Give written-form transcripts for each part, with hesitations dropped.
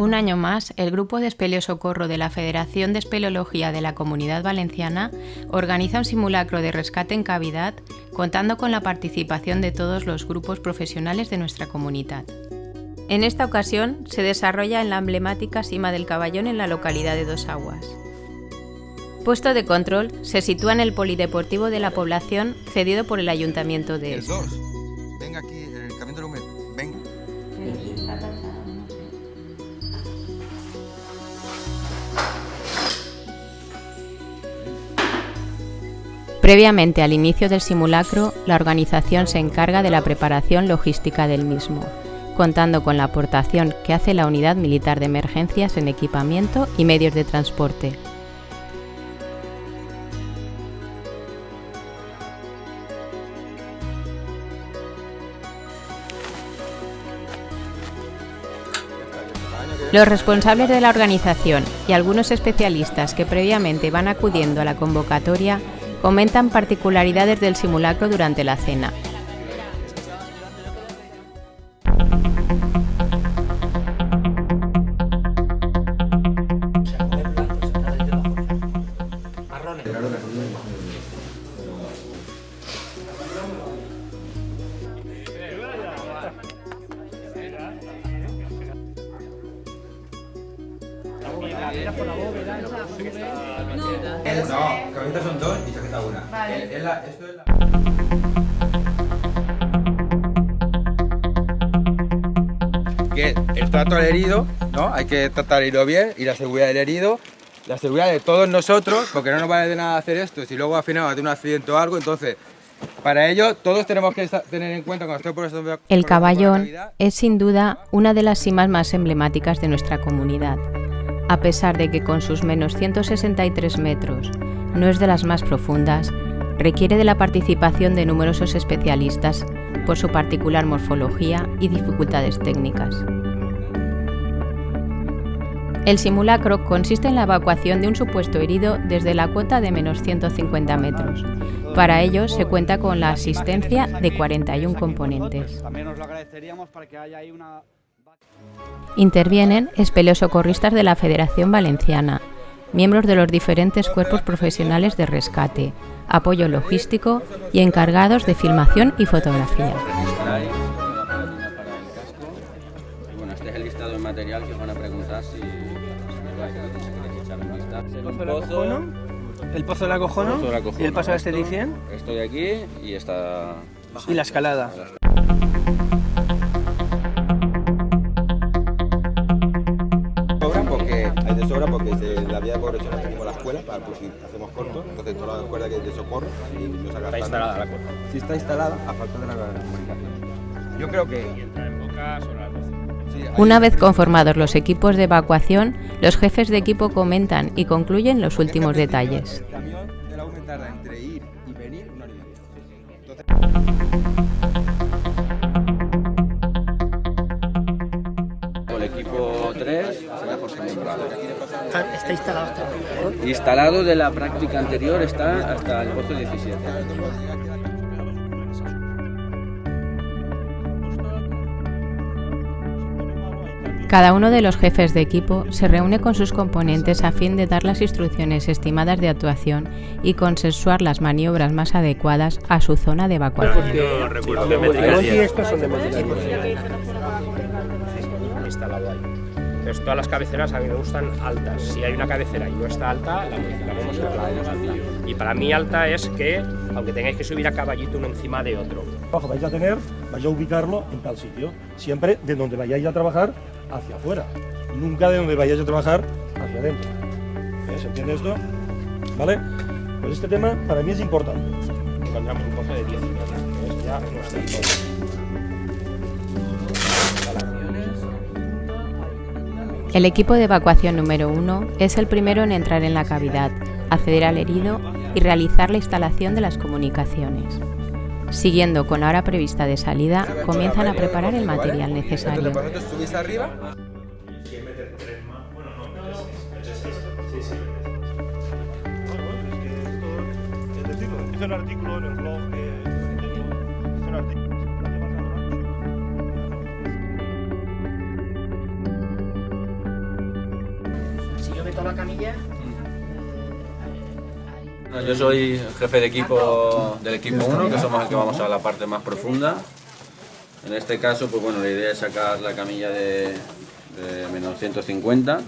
Un año más, el Grupo de Espeleosocorro de la Federación de Espeleología de la Comunidad Valenciana organiza un simulacro de rescate en cavidad contando con la participación de todos los grupos profesionales de nuestra comunidad. En esta ocasión se desarrolla en la emblemática Sima del Caballón en la localidad de Dos Aguas. Puesto de control se sitúa en el polideportivo de la población cedido por el Ayuntamiento de El 2. Venga aquí, en el camión del húmedo. Venga. Previamente al inicio del simulacro, la organización se encarga de la preparación logística del mismo, contando con la aportación que hace la Unidad Militar de Emergencias en equipamiento y medios de transporte. Los responsables de la organización y algunos especialistas que previamente van acudiendo a la convocatoria comentan particularidades del simulacro durante la cena. No, camisetas son 2 y chaqueta 1. Vale. Que el trato al herido, ¿no? Hay que tratar el herido bien y la seguridad del herido, la seguridad de todos nosotros, porque no nos vale de nada hacer esto si luego al final va a tener un accidente o algo. Entonces, para ello todos tenemos que tener en cuenta cuando estemos por eso. El Caballón es sin duda una de las cimas más emblemáticas de nuestra comunidad. A pesar de que con sus menos 163 metros no es de las más profundas, requiere de la participación de numerosos especialistas por su particular morfología y dificultades técnicas. El simulacro consiste en la evacuación de un supuesto herido desde la cota de menos 150 metros. Para ello se cuenta con la asistencia de 41 componentes. Intervienen espeleosocorristas de la Federación Valenciana, miembros de los diferentes cuerpos profesionales de rescate, apoyo logístico y encargados de filmación y fotografía. Bueno, este es el listado de material que os van a preguntar si echar un vistazo. El pozo de la Cojono y el paso de este Dicien. Estoy aquí y está... Y la escalada. Porque hay de sobra, porque la vía de progresión la tenemos la escuela, para pues, si hacemos corto, entonces toda la escuela que es de socorro y no saca. Está instalada la cuerda. Sí está instalada, a falta de la comunicación. Yo creo que... Y entra en boca sobre las 12. Una vez conformados los equipos de evacuación, los jefes de equipo comentan y concluyen los últimos detalles. El camión de la UME tarda entre ir y venir una hora y media. El equipo 3 será José Mondrado. Está instalado. Instalado de la práctica anterior está hasta el pozo 17. Cada uno de los jefes de equipo se reúne con sus componentes a fin de dar las instrucciones estimadas de actuación y consensuar las maniobras más adecuadas a su zona de evacuación. Estos son de instalado ahí. Entonces todas las cabeceras a mí me gustan altas. Si hay una cabecera y no está alta, la modificamos y la ponemos alta. Y para mí alta es que, aunque tengáis que subir a caballito uno encima de otro. Ojo, vais a ubicarlo en tal sitio. Siempre de donde vayáis a trabajar hacia afuera. Nunca de donde vayáis a trabajar hacia adentro. ¿Se entiende esto? ¿Vale? Pues este tema para mí es importante. Encontramos un pozo de 10 metros. Entonces ya nuestra historia. El equipo de evacuación número 1 es el primero en entrar en la cavidad, acceder al herido y realizar la instalación de las comunicaciones. Siguiendo con la hora prevista de salida, comienzan a preparar el material necesario. ¿Subís arriba? Es el artículo en el blog que es un artículo. la camilla. Yo soy el jefe de equipo del equipo 1, que somos el que vamos a la parte más profunda. En este caso, pues bueno, la idea es sacar la camilla de menos 150.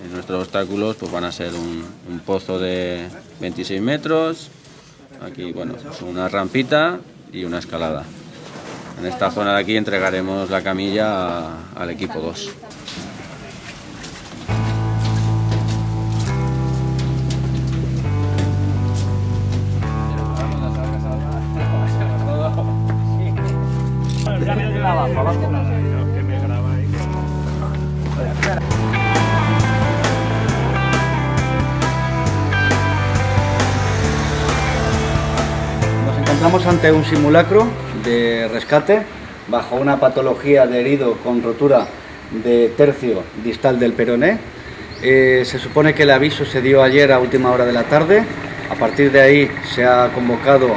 Y nuestros obstáculos pues van a ser un pozo de 26 metros, aquí bueno, pues una rampita y una escalada. En esta zona de aquí entregaremos la camilla al equipo 2. Nos encontramos ante un simulacro de rescate bajo una patología de herido con rotura de tercio distal del peroné. Se supone que el aviso se dio ayer a última hora de la tarde. A partir de ahí se ha convocado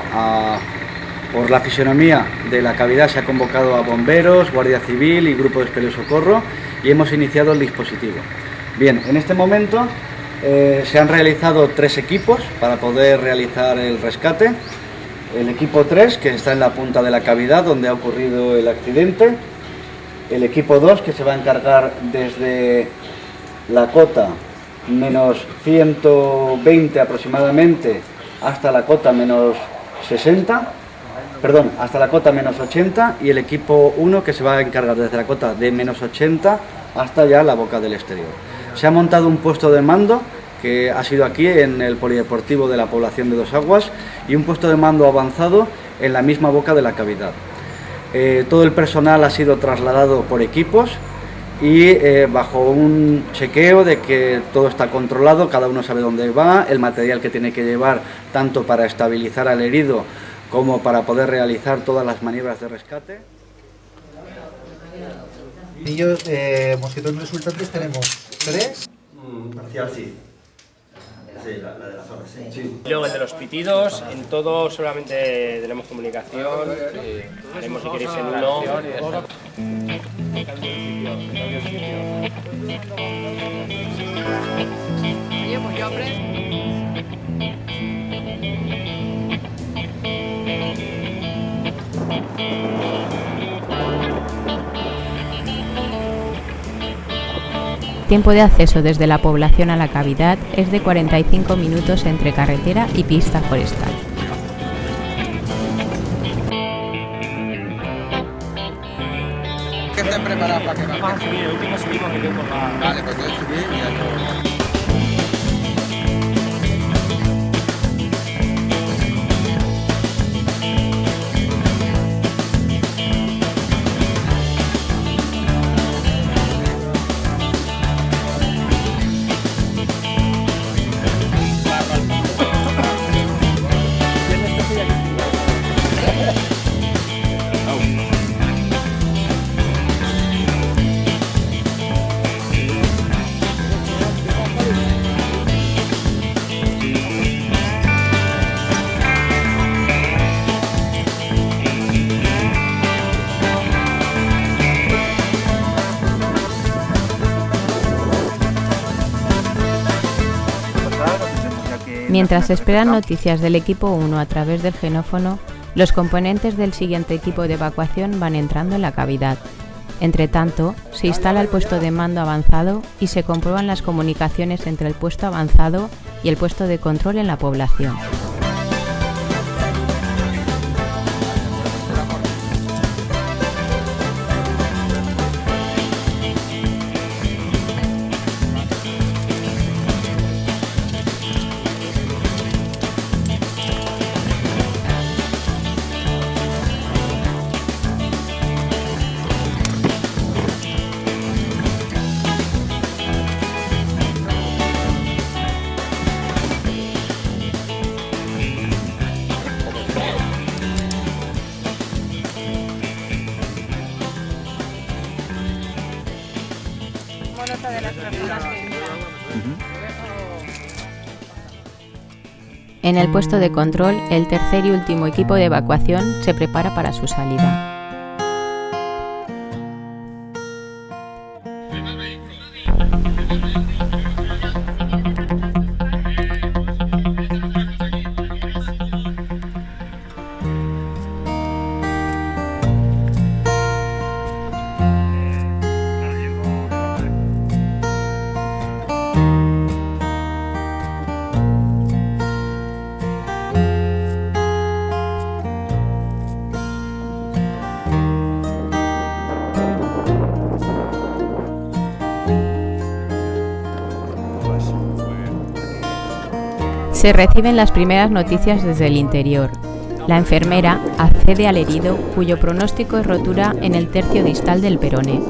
por la fisonomía de la cavidad, se ha convocado a bomberos, Guardia Civil y Grupo de Espeleo Socorro y hemos iniciado el dispositivo. Bien, en este momento se han realizado 3 equipos para poder realizar el rescate. El equipo 3, que está en la punta de la cavidad donde ha ocurrido el accidente. El equipo 2, que se va a encargar desde la cota menos 120 aproximadamente hasta la cota menos 60. Perdón, hasta la cota menos 80, y el equipo 1 que se va a encargar desde la cota de menos 80 hasta ya la boca del exterior. Se ha montado un puesto de mando que ha sido aquí en el polideportivo de la población de Dos Aguas y un puesto de mando avanzado en la misma boca de la cavidad. Todo el personal ha sido trasladado por equipos y bajo un chequeo de que todo está controlado, cada uno sabe dónde va, el material que tiene que llevar tanto para estabilizar al herido como para poder realizar todas las maniobras de rescate. Ellos, mosquetos resultantes tenemos 3. Parcial sí. Sí, la de la zona, sí. Luego el de los pitidos, en todo solamente tenemos comunicación, haremos si queréis en uno. Oye, pues yo aprendo. Tiempo de acceso desde la población a la cavidad es de 45 minutos entre carretera y pista forestal. Que estén preparados para que Vamos a subir, el último subimos y yo por la... Vale, pues yo subí y ya. Mientras esperan noticias del equipo 1 a través del genófono, los componentes del siguiente equipo de evacuación van entrando en la cavidad. Entre tanto, se instala el puesto de mando avanzado y se comprueban las comunicaciones entre el puesto avanzado y el puesto de control en la población. En el puesto de control, el tercer y último equipo de evacuación se prepara para su salida. Se reciben las primeras noticias desde el interior. La enfermera accede al herido, cuyo pronóstico es rotura en el tercio distal del peroné.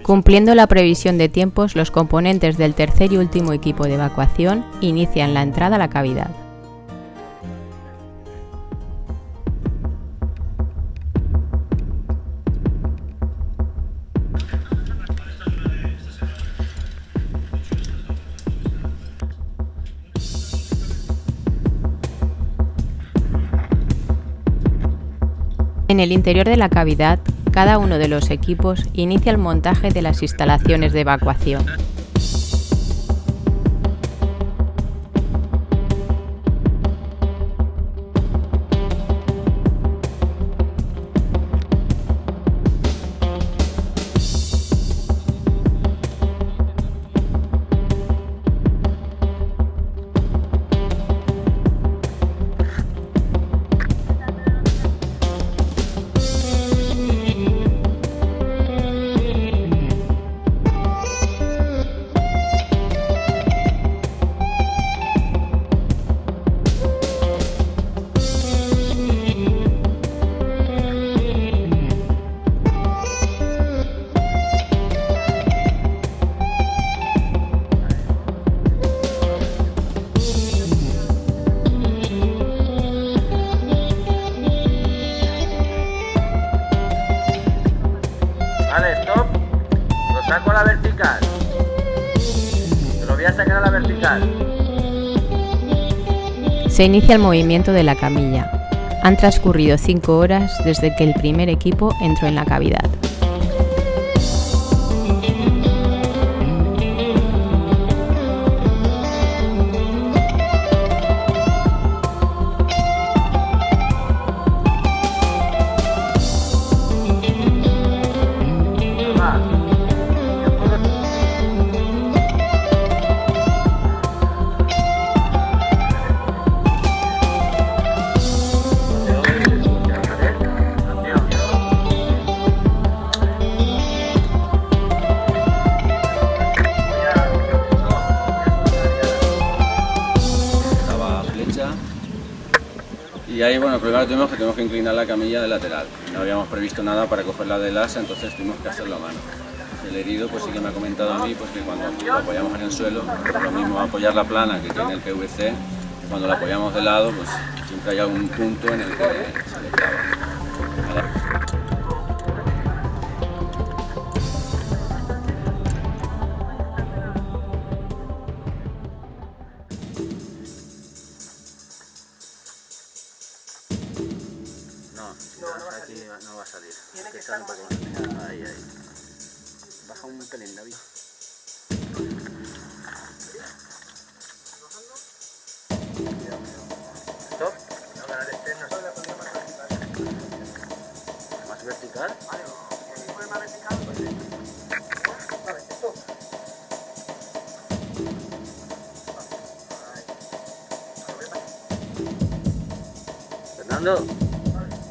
Cumpliendo la previsión de tiempos, los componentes del tercer y último equipo de evacuación inician la entrada a la cavidad. En el interior de la cavidad, cada uno de los equipos inicia el montaje de las instalaciones de evacuación. Vale, stop. Lo saco a la vertical. Lo voy a sacar a la vertical. Se inicia el movimiento de la camilla. Han transcurrido 5 horas desde que el primer equipo entró en la cavidad. Y ahí, bueno, primero tuvimos que inclinar la camilla de lateral. No habíamos previsto nada para cogerla del asa, entonces tuvimos que hacerlo a mano. El herido pues sí que me ha comentado a mí pues, que cuando lo apoyamos en el suelo, lo mismo apoyar la plana que tiene el PVC, cuando la apoyamos de lado, pues siempre hay algún punto en el que se le clava. ¿Vale? Aquí no va a salir. Tiene que estar un poco más. Ahí. Baja un pelín, David. Stop. Ahora el externo. Más vertical. Si pone más vertical, pues sí. Vale, stop. Fernando.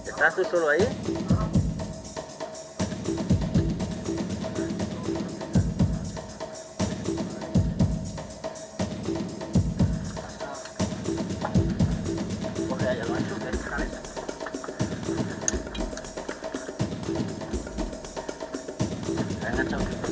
¿Estás tú solo ahí? Coge ahí al macho, que es cabeza. Engancha un poquito.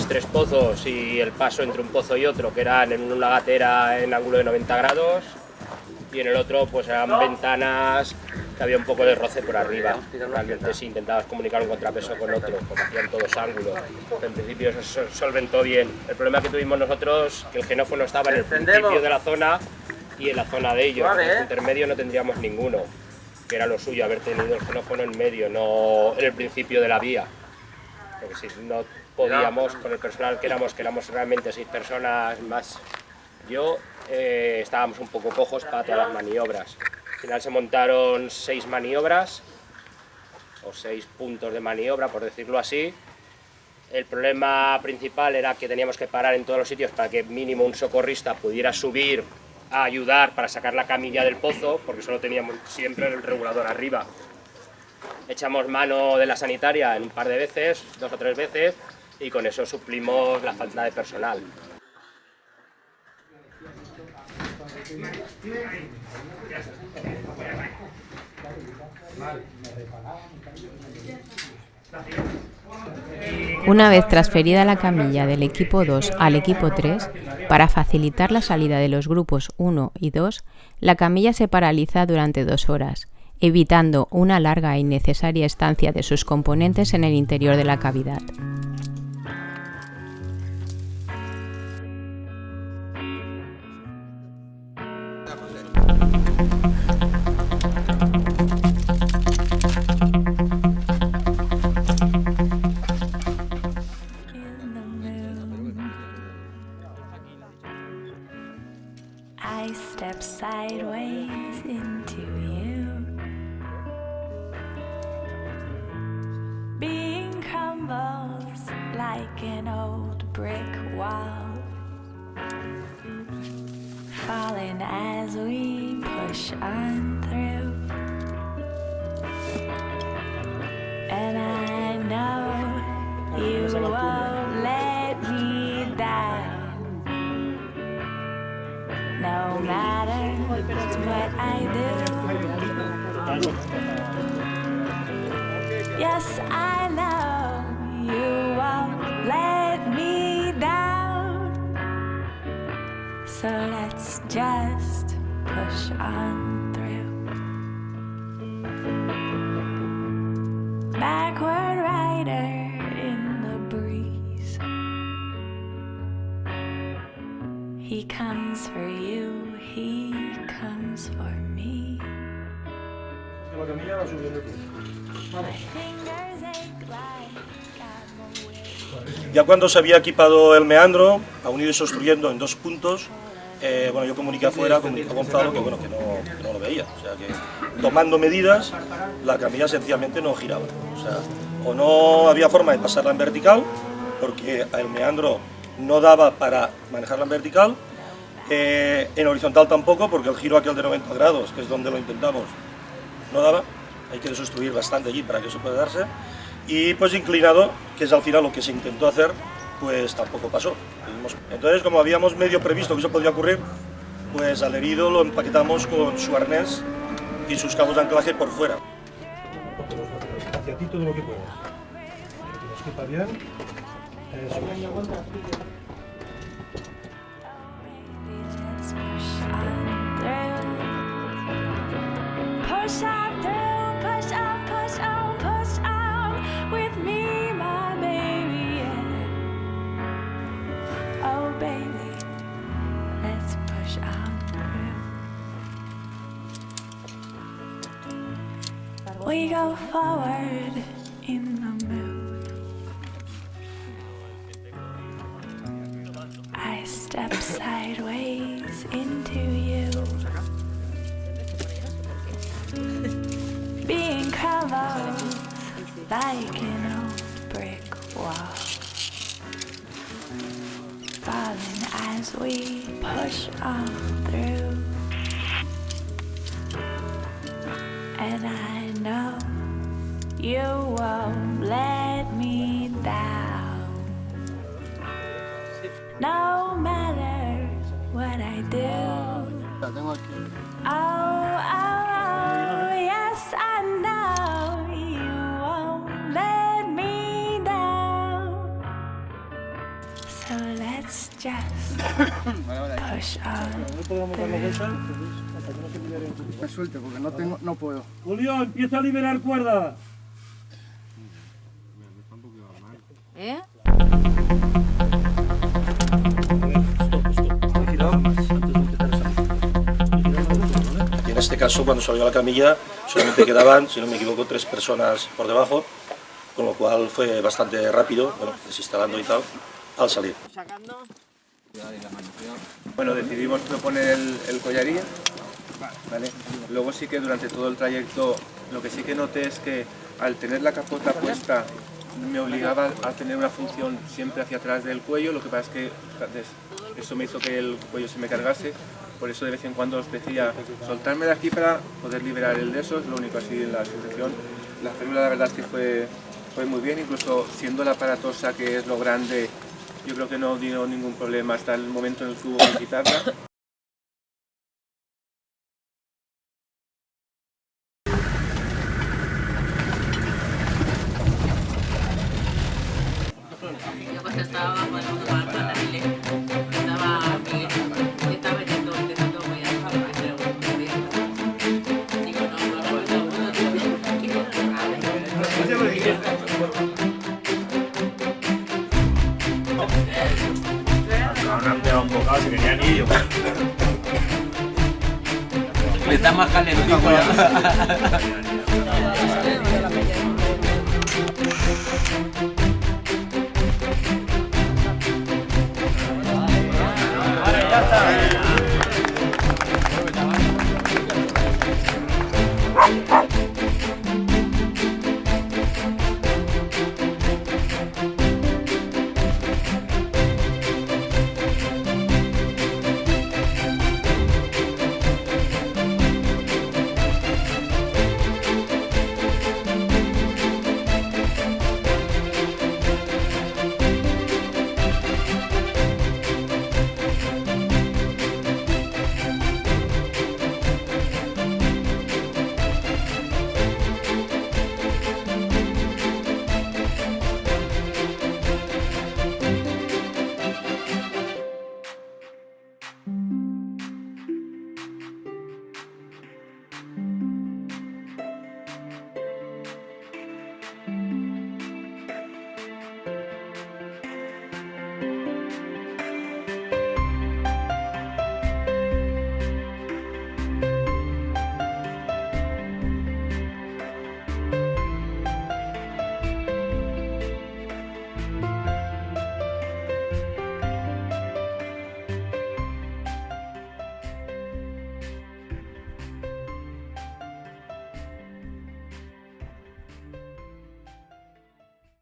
Tres pozos y el paso entre un pozo y otro, que eran en una gatera en ángulo de 90 grados y en el otro pues eran ventanas que había un poco de roce por arriba. Realmente si intentabas comunicar un contrapeso con otro, porque hacían todos ángulos. En principio eso se solventó bien. El problema que tuvimos nosotros, que el genófono estaba en el principio de la zona y en la zona de ellos. En el intermedio no tendríamos ninguno, que era lo suyo, haber tenido el genófono en medio, no en el principio de la vía. Porque si no podíamos, con el personal que éramos realmente 6 personas más Estábamos un poco cojos para todas las maniobras. Al final se montaron 6 maniobras, o 6 puntos de maniobra, por decirlo así. El problema principal era que teníamos que parar en todos los sitios para que mínimo un socorrista pudiera subir a ayudar para sacar la camilla del pozo, porque solo teníamos siempre el regulador arriba. Echamos mano de la sanitaria en un par de veces, 2 o 3 veces, y con eso suplimos la falta de personal. Una vez transferida la camilla del equipo 2 al equipo 3, para facilitar la salida de los grupos 1 y 2, la camilla se paraliza durante 2 horas, evitando una larga e innecesaria estancia de sus componentes en el interior de la cavidad. I step sideways into you. Being crumbles like an old brick wall, falling as we push on through. And I know you won't let me down. No matter what I do. Yes, I know you won't let me down. So let's just push on through. Backward rider in the breeze. He comes for you, he comes for me. La camilla va subiendo tú. My fingers ache like I'm away. Ya cuando se había equipado el meandro, aún ido sosteniendo en 2 puntos, bueno, yo comuniqué afuera, comuniqué a Gonzalo que, bueno, que no lo veía. O sea que tomando medidas, la camilla sencillamente no giraba. O sea, o no había forma de pasarla en vertical, porque el meandro no daba para manejarla en vertical, en horizontal tampoco, porque el giro aquel de 90 grados, que es donde lo intentamos, no daba. Hay que desobstruir bastante allí para que eso pueda darse. Y pues inclinado, que es al final lo que se intentó hacer, pues tampoco pasó. Entonces, como habíamos medio previsto que eso podía ocurrir, pues al herido lo empaquetamos con su arnés y sus cabos de anclaje por fuera. Hacia ti todo lo que puedas. Nos quita bien. Eso. Push on through, push on, push on, push on with me, my baby. Yeah. Oh, baby, let's push on through. We go forward in the mood. I step sideways into you. Being crumbled like an old brick wall, falling as we push on through. And I know you won't let me down. No matter what I do. Oh, yes, I know you won't let me down. So let's just push on. Me suelte porque no puedo. Julio, empieza a liberar cuerda. ¿Eh? Y en este caso, cuando salió la camilla, solamente quedaban, si no me equivoco, 3 personas por debajo, con lo cual fue bastante rápido, bueno, desinstalando y tal, al salir. Bueno, decidimos proponer el collarín, ¿vale? Luego sí que durante todo el trayecto lo que sí que noté es que al tener la capota puesta me obligaba a tener una función siempre hacia atrás del cuello, lo que pasa es que eso me hizo que el cuello se me cargase, por eso de vez en cuando os decía soltarme de aquí para poder liberar el de eso, es lo único así en la sujeción. La férula la verdad es que fue muy bien, incluso siendo la aparatosa que es lo grande, yo creo que no dio ningún problema hasta el momento en el que hubo que quitarla. Yo cuando estaba abajo del mundo para el panel, estaba intentando voy a hacer un digo, no han pegado un bocado si venían ellos. Le está más calentito.